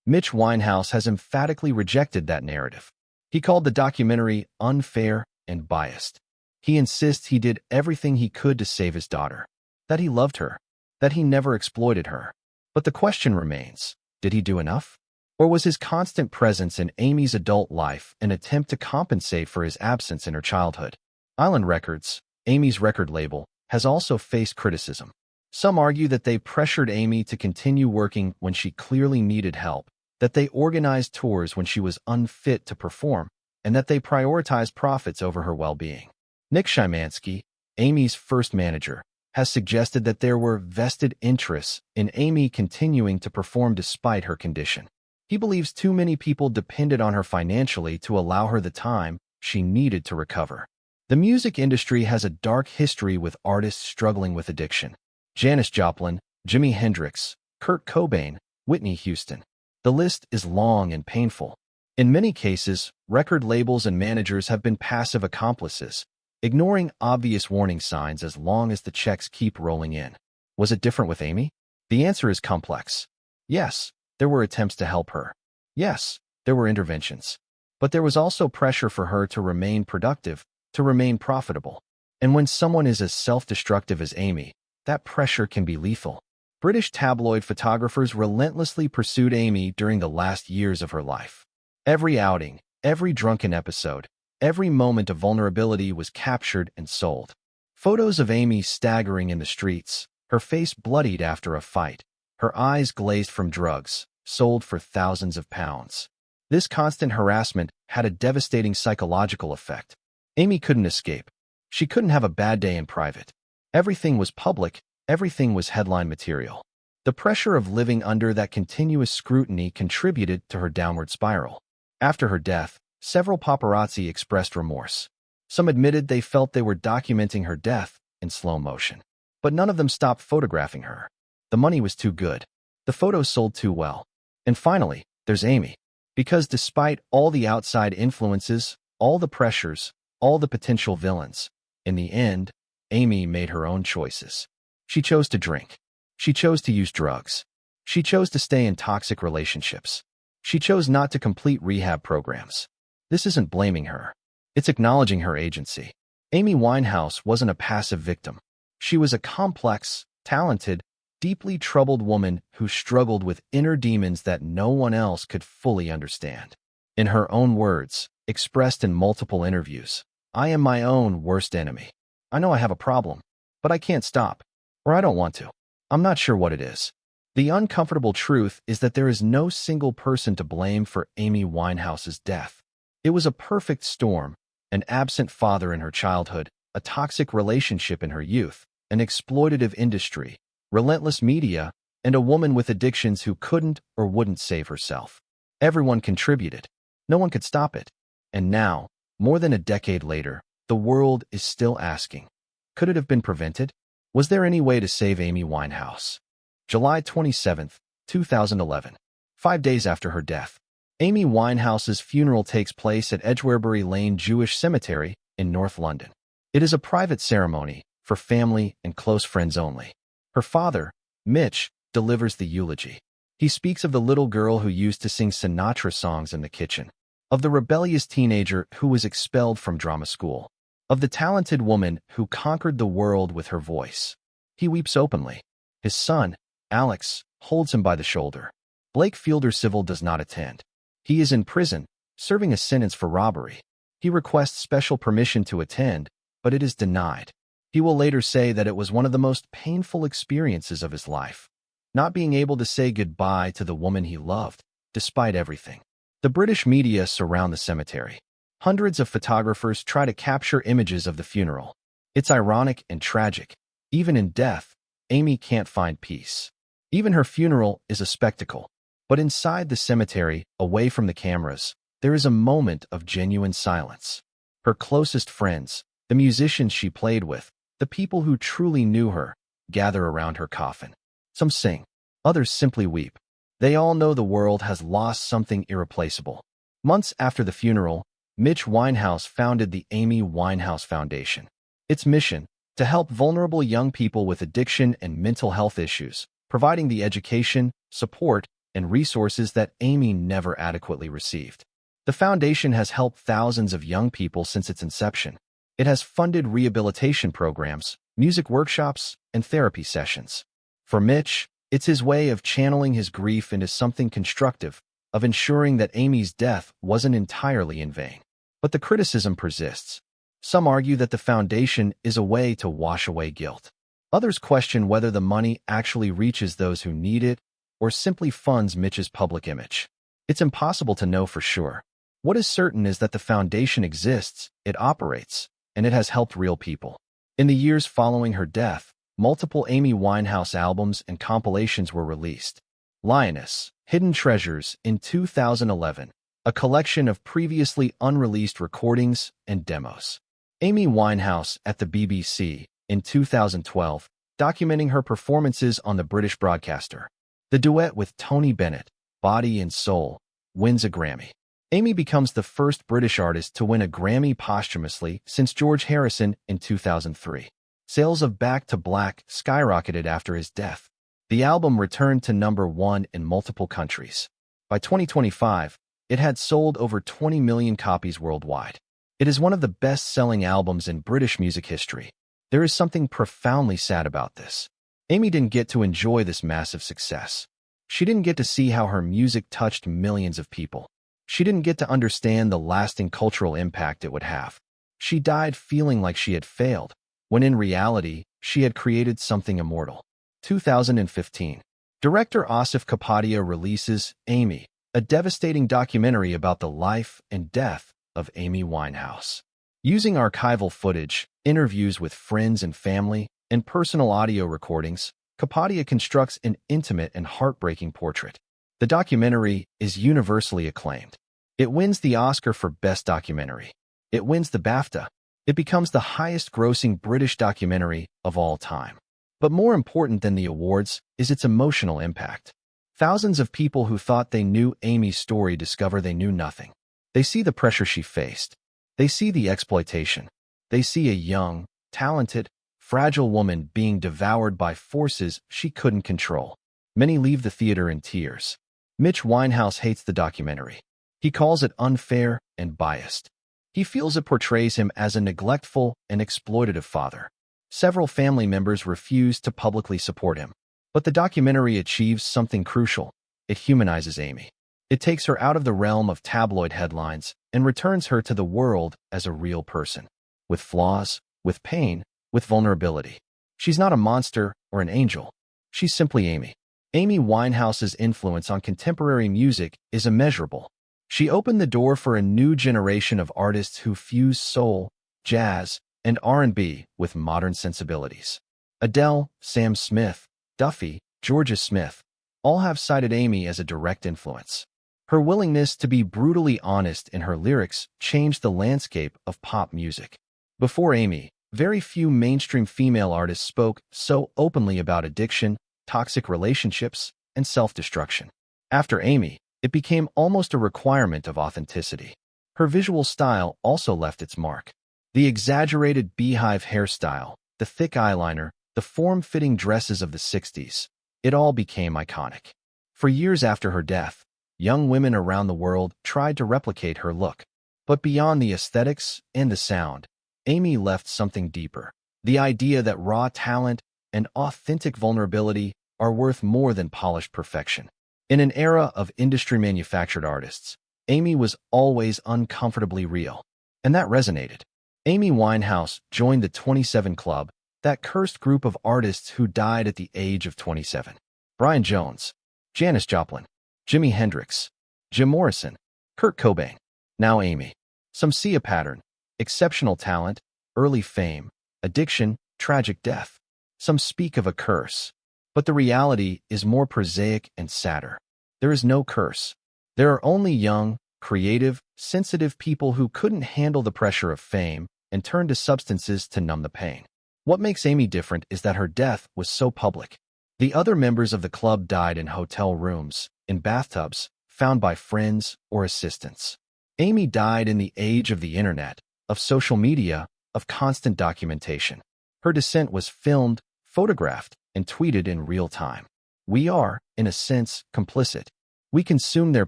Mitch Winehouse has emphatically rejected that narrative. He called the documentary unfair and biased. He insists he did everything he could to save his daughter, that he loved her, that he never exploited her. But the question remains, did he do enough? Or was his constant presence in Amy's adult life an attempt to compensate for his absence in her childhood? Island Records, Amy's record label, has also faced criticism. Some argue that they pressured Amy to continue working when she clearly needed help, that they organized tours when she was unfit to perform, and that they prioritized profits over her well-being. Nick Shymansky, Amy's first manager, has suggested that there were vested interests in Amy continuing to perform despite her condition. He believes too many people depended on her financially to allow her the time she needed to recover. The music industry has a dark history with artists struggling with addiction. Janis Joplin, Jimi Hendrix, Kurt Cobain, Whitney Houston. The list is long and painful. In many cases, record labels and managers have been passive accomplices, ignoring obvious warning signs as long as the checks keep rolling in. Was it different with Amy? The answer is complex. Yes, there were attempts to help her. Yes, there were interventions. But there was also pressure for her to remain productive, to remain profitable. And when someone is as self-destructive as Amy, that pressure can be lethal. British tabloid photographers relentlessly pursued Amy during the last years of her life. Every outing, every drunken episode, every moment of vulnerability was captured and sold. Photos of Amy staggering in the streets, her face bloodied after a fight, her eyes glazed from drugs, sold for thousands of pounds. This constant harassment had a devastating psychological effect. Amy couldn't escape. She couldn't have a bad day in private. Everything was public, everything was headline material. The pressure of living under that continuous scrutiny contributed to her downward spiral. After her death, several paparazzi expressed remorse. Some admitted they felt they were documenting her death in slow motion. But none of them stopped photographing her. The money was too good. The photos sold too well. And finally, there's Amy. Because despite all the outside influences, all the pressures, all the potential villains, in the end, Amy made her own choices. She chose to drink. She chose to use drugs. She chose to stay in toxic relationships. She chose not to complete rehab programs. This isn't blaming her. It's acknowledging her agency. Amy Winehouse wasn't a passive victim. She was a complex, talented, deeply troubled woman who struggled with inner demons that no one else could fully understand. In her own words, expressed in multiple interviews, "I am my own worst enemy. I know I have a problem, but I can't stop, or I don't want to. I'm not sure what it is." The uncomfortable truth is that there is no single person to blame for Amy Winehouse's death. It was a perfect storm: an absent father in her childhood, a toxic relationship in her youth, an exploitative industry, relentless media, and a woman with addictions who couldn't or wouldn't save herself. Everyone contributed. No one could stop it. And now, more than a decade later, the world is still asking, could it have been prevented? Was there any way to save Amy Winehouse? July 27, 2011. 5 days after her death, Amy Winehouse's funeral takes place at Edgwarebury Lane Jewish Cemetery in North London. It is a private ceremony for family and close friends only. Her father, Mitch, delivers the eulogy. He speaks of the little girl who used to sing Sinatra songs in the kitchen, of the rebellious teenager who was expelled from drama school, of the talented woman who conquered the world with her voice. He weeps openly. His son, Alex, holds him by the shoulder. Blake Fielder Civil does not attend. He is in prison, serving a sentence for robbery. He requests special permission to attend, but it is denied. He will later say that it was one of the most painful experiences of his life, not being able to say goodbye to the woman he loved, despite everything. The British media surround the cemetery. Hundreds of photographers try to capture images of the funeral. It's ironic and tragic. Even in death, Amy can't find peace. Even her funeral is a spectacle. But inside the cemetery, away from the cameras, there is a moment of genuine silence. Her closest friends, the musicians she played with, the people who truly knew her, gather around her coffin. Some sing. Others simply weep. They all know the world has lost something irreplaceable. Months after the funeral, Mitch Winehouse founded the Amy Winehouse Foundation. Its mission: to help vulnerable young people with addiction and mental health issues, providing the education, support, and resources that Amy never adequately received. The foundation has helped thousands of young people since its inception. It has funded rehabilitation programs, music workshops, and therapy sessions. For Mitch, it's his way of channeling his grief into something constructive, of ensuring that Amy's death wasn't entirely in vain. But the criticism persists. Some argue that the foundation is a way to wash away guilt. Others question whether the money actually reaches those who need it or simply funds Mitch's public image. It's impossible to know for sure. What is certain is that the foundation exists, it operates, and it has helped real people. In the years following her death, multiple Amy Winehouse albums and compilations were released. Lioness, Hidden Treasures in 2011, a collection of previously unreleased recordings and demos. Amy Winehouse at the BBC in 2012, documenting her performances on the British broadcaster. The duet with Tony Bennett, Body and Soul, wins a Grammy. Amy becomes the first British artist to win a Grammy posthumously since George Harrison in 2003. Sales of Back to Black skyrocketed after his death. The album returned to #1 in multiple countries. By 2025, it had sold over 20 million copies worldwide. It is one of the best-selling albums in British music history. There is something profoundly sad about this. Amy didn't get to enjoy this massive success. She didn't get to see how her music touched millions of people. She didn't get to understand the lasting cultural impact it would have. She died feeling like she had failed, when in reality, she had created something immortal. 2015. Director Asif Kapadia releases Amy, a devastating documentary about the life and death of Amy Winehouse. Using archival footage, interviews with friends and family, and personal audio recordings, Kapadia constructs an intimate and heartbreaking portrait. The documentary is universally acclaimed. It wins the Oscar for Best Documentary. It wins the BAFTA. It becomes the highest-grossing British documentary of all time. But more important than the awards is its emotional impact. Thousands of people who thought they knew Amy's story discover they knew nothing. They see the pressure she faced. They see the exploitation. They see a young, talented, fragile woman being devoured by forces she couldn't control. Many leave the theater in tears. Mitch Winehouse hates the documentary. He calls it unfair and biased. He feels it portrays him as a neglectful and exploitative father. Several family members refuse to publicly support him. But the documentary achieves something crucial. It humanizes Amy. It takes her out of the realm of tabloid headlines and returns her to the world as a real person. With flaws, with pain, with vulnerability. She's not a monster or an angel. She's simply Amy. Amy Winehouse's influence on contemporary music is immeasurable. She opened the door for a new generation of artists who fuse soul, jazz, and R&B with modern sensibilities. Adele, Sam Smith, Duffy, Georgia Smith, all have cited Amy as a direct influence. Her willingness to be brutally honest in her lyrics changed the landscape of pop music. Before Amy, very few mainstream female artists spoke so openly about addiction, toxic relationships, and self-destruction. After Amy, it became almost a requirement of authenticity. Her visual style also left its mark. The exaggerated beehive hairstyle, the thick eyeliner, the form-fitting dresses of the 60s, it all became iconic. For years after her death, young women around the world tried to replicate her look. But beyond the aesthetics and the sound, Amy left something deeper. The idea that raw talent and authentic vulnerability are worth more than polished perfection. In an era of industry-manufactured artists, Amy was always uncomfortably real. And that resonated. Amy Winehouse joined the 27 Club, that cursed group of artists who died at the age of 27. Brian Jones, Janis Joplin, Jimi Hendrix, Jim Morrison, Kurt Cobain. Now Amy. Some see a pattern: exceptional talent, early fame, addiction, tragic death. Some speak of a curse. But the reality is more prosaic and sadder. There is no curse. There are only young, creative, sensitive people who couldn't handle the pressure of fame and turned to substances to numb the pain. What makes Amy different is that her death was so public. The other members of the club died in hotel rooms, in bathtubs, found by friends or assistants. Amy died in the age of the internet, of social media, of constant documentation. Her descent was filmed, photographed, and tweeted in real time. We are, in a sense, complicit. We consume their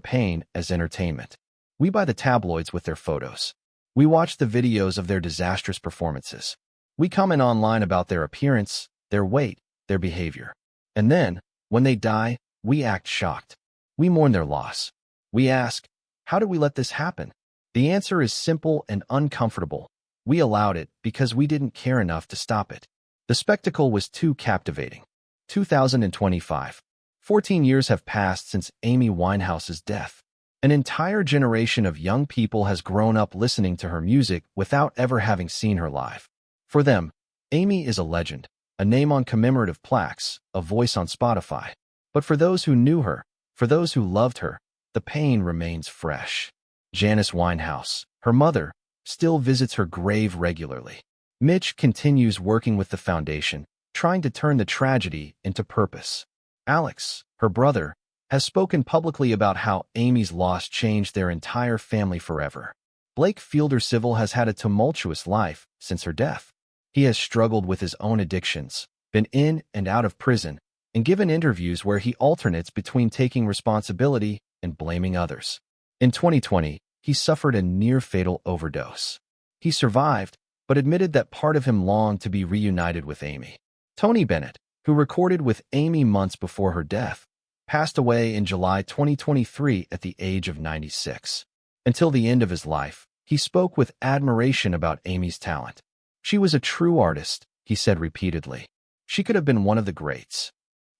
pain as entertainment. We buy the tabloids with their photos. We watch the videos of their disastrous performances. We comment online about their appearance, their weight, their behavior. And then, when they die, we act shocked. We mourn their loss. We ask, how did we let this happen? The answer is simple and uncomfortable. We allowed it because we didn't care enough to stop it. The spectacle was too captivating. 2025. 14 years have passed since Amy Winehouse's death. An entire generation of young people has grown up listening to her music without ever having seen her live. For them, Amy is a legend, a name on commemorative plaques, a voice on Spotify. But for those who knew her, for those who loved her, the pain remains fresh. Janice Winehouse, her mother, still visits her grave regularly. Mitch continues working with the foundation, trying to turn the tragedy into purpose. Alex, her brother, has spoken publicly about how Amy's loss changed their entire family forever. Blake Fielder Civil has had a tumultuous life since her death. He has struggled with his own addictions, been in and out of prison, and given interviews where he alternates between taking responsibility and blaming others. In 2020, he suffered a near-fatal overdose. He survived, but admitted that part of him longed to be reunited with Amy. Tony Bennett, who recorded with Amy months before her death, passed away in July 2023 at the age of 96. Until the end of his life, he spoke with admiration about Amy's talent. She was a true artist, he said repeatedly. She could have been one of the greats.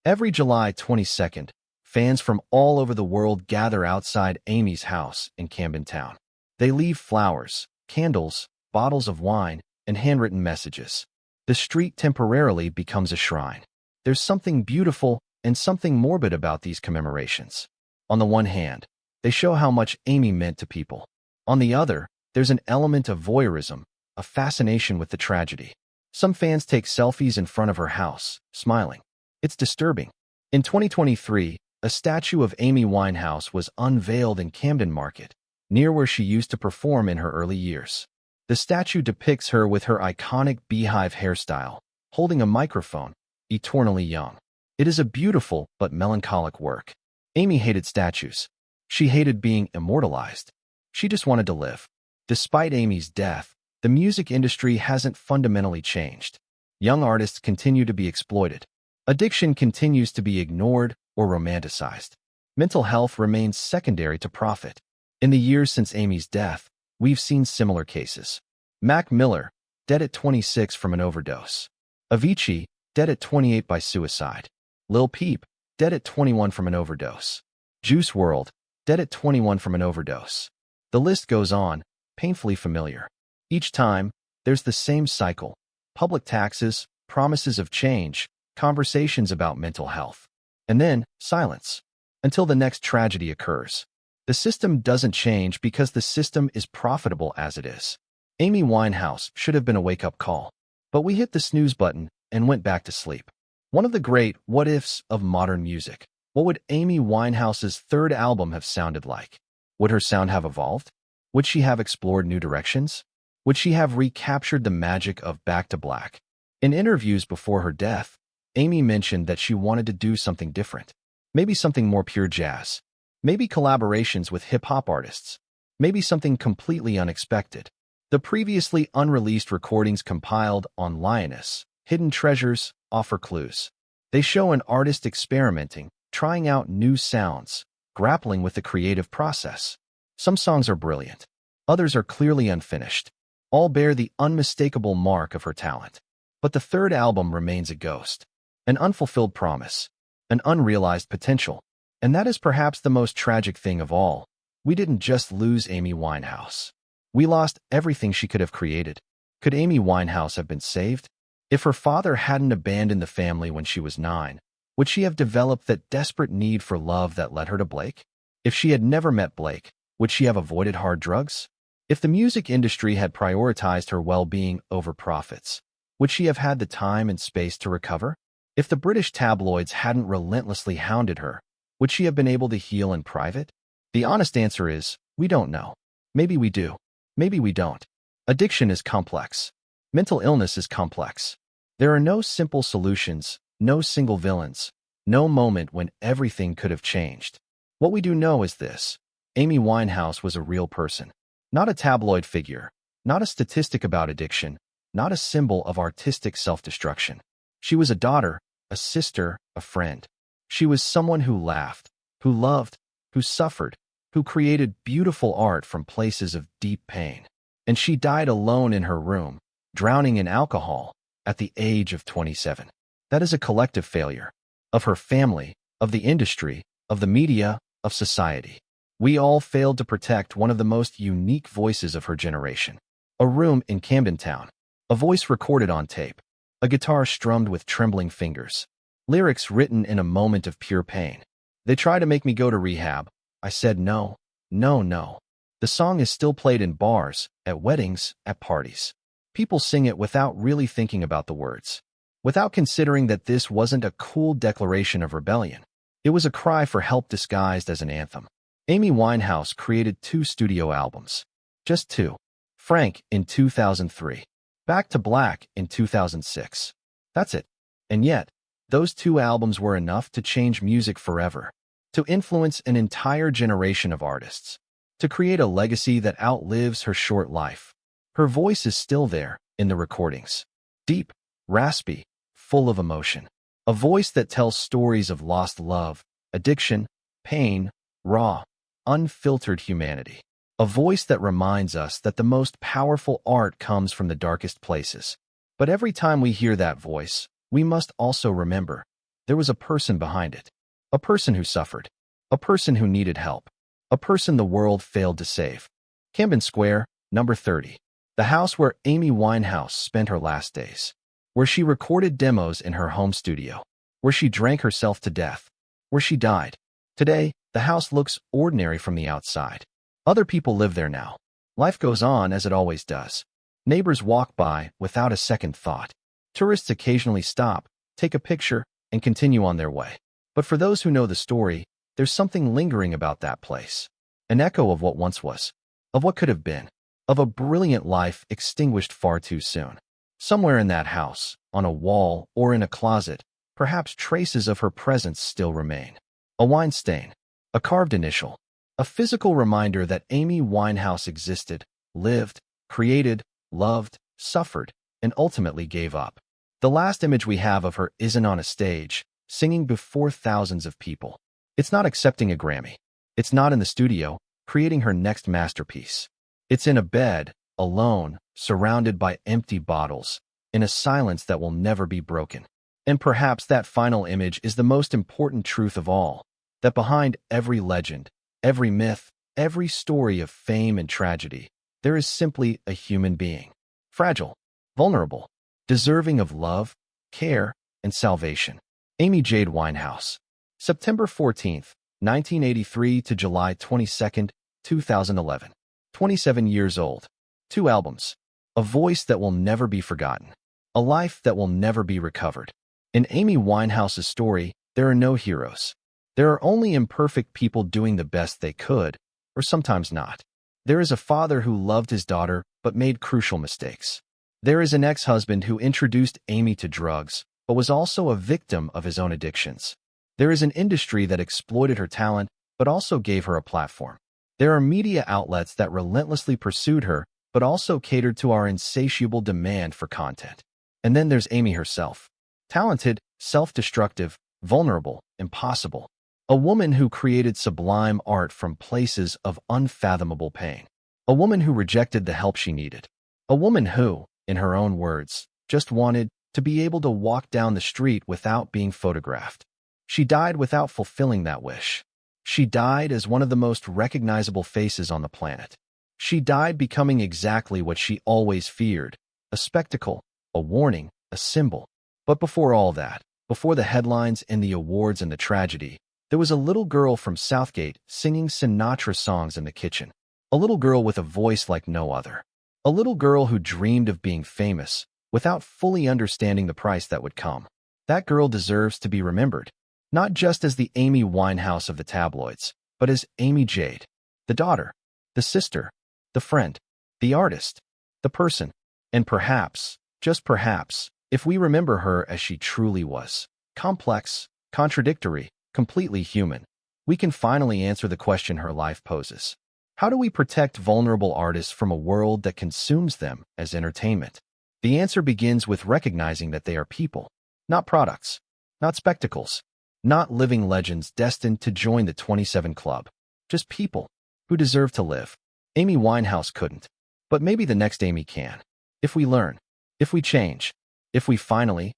Every July 22nd, fans from all over the world gather outside Amy's house in Camden Town. They leave flowers, candles, bottles of wine, and handwritten messages. The street temporarily becomes a shrine. There's something beautiful and something morbid about these commemorations. On the one hand, they show how much Amy meant to people. On the other, there's an element of voyeurism, a fascination with the tragedy. Some fans take selfies in front of her house, smiling. It's disturbing. In 2023, a statue of Amy Winehouse was unveiled in Camden Market, near where she used to perform in her early years. The statue depicts her with her iconic beehive hairstyle, holding a microphone, eternally young. It is a beautiful but melancholic work. Amy hated statues. She hated being immortalized. She just wanted to live. Despite Amy's death, the music industry hasn't fundamentally changed. Young artists continue to be exploited. Addiction continues to be ignored or romanticized. Mental health remains secondary to profit. In the years since Amy's death, we've seen similar cases. Mac Miller, dead at 26 from an overdose. Avicii, dead at 28 by suicide. Lil Peep, dead at 21 from an overdose. Juice WRLD, dead at 21 from an overdose. The list goes on, painfully familiar. Each time, there's the same cycle. Public taxes, promises of change, conversations about mental health. And then, silence. Until the next tragedy occurs. The system doesn't change because the system is profitable as it is. Amy Winehouse should have been a wake-up call. But we hit the snooze button and went back to sleep. One of the great what-ifs of modern music. What would Amy Winehouse's third album have sounded like? Would her sound have evolved? Would she have explored new directions? Would she have recaptured the magic of Back to Black? In interviews before her death, Amy mentioned that she wanted to do something different. Maybe something more pure jazz. Maybe collaborations with hip-hop artists. Maybe something completely unexpected. The previously unreleased recordings compiled on Lioness, Hidden Treasures, offer clues. They show an artist experimenting, trying out new sounds, grappling with the creative process. Some songs are brilliant. Others are clearly unfinished. All bear the unmistakable mark of her talent. But the third album remains a ghost. An unfulfilled promise. An unrealized potential. And that is perhaps the most tragic thing of all. We didn't just lose Amy Winehouse. We lost everything she could have created. Could Amy Winehouse have been saved? If her father hadn't abandoned the family when she was 9, would she have developed that desperate need for love that led her to Blake? If she had never met Blake, would she have avoided hard drugs? If the music industry had prioritized her well-being over profits, would she have had the time and space to recover? If the British tabloids hadn't relentlessly hounded her, would she have been able to heal in private? The honest answer is, we don't know. Maybe we do. Maybe we don't. Addiction is complex. Mental illness is complex. There are no simple solutions, no single villains, no moment when everything could have changed. What we do know is this. Amy Winehouse was a real person. Not a tabloid figure. Not a statistic about addiction. Not a symbol of artistic self-destruction. She was a daughter, a sister, a friend. She was someone who laughed, who loved, who suffered, who created beautiful art from places of deep pain. and she died alone in her room, drowning in alcohol, at the age of 27. That is a collective failure. Of her family, of the industry, of the media, of society. We all failed to protect one of the most unique voices of her generation. A room in Camden Town. A voice recorded on tape. A guitar strummed with trembling fingers. Lyrics written in a moment of pure pain. They tried to make me go to rehab. I said no, no, no. The song is still played in bars, at weddings, at parties. People sing it without really thinking about the words. Without considering that this wasn't a cool declaration of rebellion. It was a cry for help disguised as an anthem. Amy Winehouse created 2 studio albums. Just 2. Frank in 2003. Back to Black in 2006. That's it. And yet, those 2 albums were enough to change music forever. To influence an entire generation of artists. To create a legacy that outlives her short life. Her voice is still there, in the recordings. Deep, raspy, full of emotion. A voice that tells stories of lost love, addiction, pain, raw, unfiltered humanity. A voice that reminds us that the most powerful art comes from the darkest places. But every time we hear that voice, we must also remember, there was a person behind it. A person who suffered. A person who needed help. A person the world failed to save. Camden Square, number 30. The house where Amy Winehouse spent her last days. Where she recorded demos in her home studio. Where she drank herself to death. Where she died. Today, the house looks ordinary from the outside. Other people live there now. Life goes on as it always does. Neighbors walk by without a second thought. Tourists occasionally stop, take a picture, and continue on their way. But for those who know the story, there's something lingering about that place. An echo of what once was. Of what could have been. Of a brilliant life extinguished far too soon. Somewhere in that house, on a wall or in a closet, perhaps traces of her presence still remain. A wine stain. A carved initial. A physical reminder that Amy Winehouse existed, lived, created, loved, suffered, and ultimately gave up. The last image we have of her isn't on a stage, singing before thousands of people. It's not accepting a Grammy. It's not in the studio, creating her next masterpiece. It's in a bed, alone, surrounded by empty bottles, in a silence that will never be broken. And perhaps that final image is the most important truth of all, that behind every legend, every myth, every story of fame and tragedy, there is simply a human being. Fragile, vulnerable, deserving of love, care, and salvation. Amy Jade Winehouse. September 14th, 1983 to July 22nd, 2011. 27 years old. 2 albums. A voice that will never be forgotten. A life that will never be recovered. In Amy Winehouse's story, there are no heroes. There are only imperfect people doing the best they could, or sometimes not. There is a father who loved his daughter but made crucial mistakes. There is an ex-husband who introduced Amy to drugs, but was also a victim of his own addictions. There is an industry that exploited her talent, but also gave her a platform. There are media outlets that relentlessly pursued her, but also catered to our insatiable demand for content. And then there's Amy herself. Talented, self-destructive, vulnerable, impossible. A woman who created sublime art from places of unfathomable pain. A woman who rejected the help she needed. A woman who, in her own words, just wanted to be able to walk down the street without being photographed. She died without fulfilling that wish. She died as one of the most recognizable faces on the planet. She died becoming exactly what she always feared, a spectacle, a warning, a symbol. But before all that, before the headlines and the awards and the tragedy, there was a little girl from Southgate singing Sinatra songs in the kitchen. A little girl with a voice like no other. A little girl who dreamed of being famous, without fully understanding the price that would come. That girl deserves to be remembered, not just as the Amy Winehouse of the tabloids, but as Amy Jade, the daughter, the sister, the friend, the artist, the person, and perhaps, just perhaps, if we remember her as she truly was, complex, contradictory, completely human, we can finally answer the question her life poses. How do we protect vulnerable artists from a world that consumes them as entertainment? The answer begins with recognizing that they are people, not products, not spectacles, not living legends destined to join the 27 Club. Just people who deserve to live. Amy Winehouse couldn't. But maybe the next Amy can. If we learn, if we change, if we finally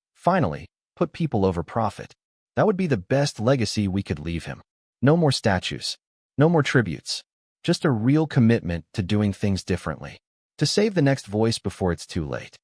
put people over profit, that would be the best legacy we could leave him. No more statues, no more tributes, just a real commitment to doing things differently, to save the next voice before it's too late.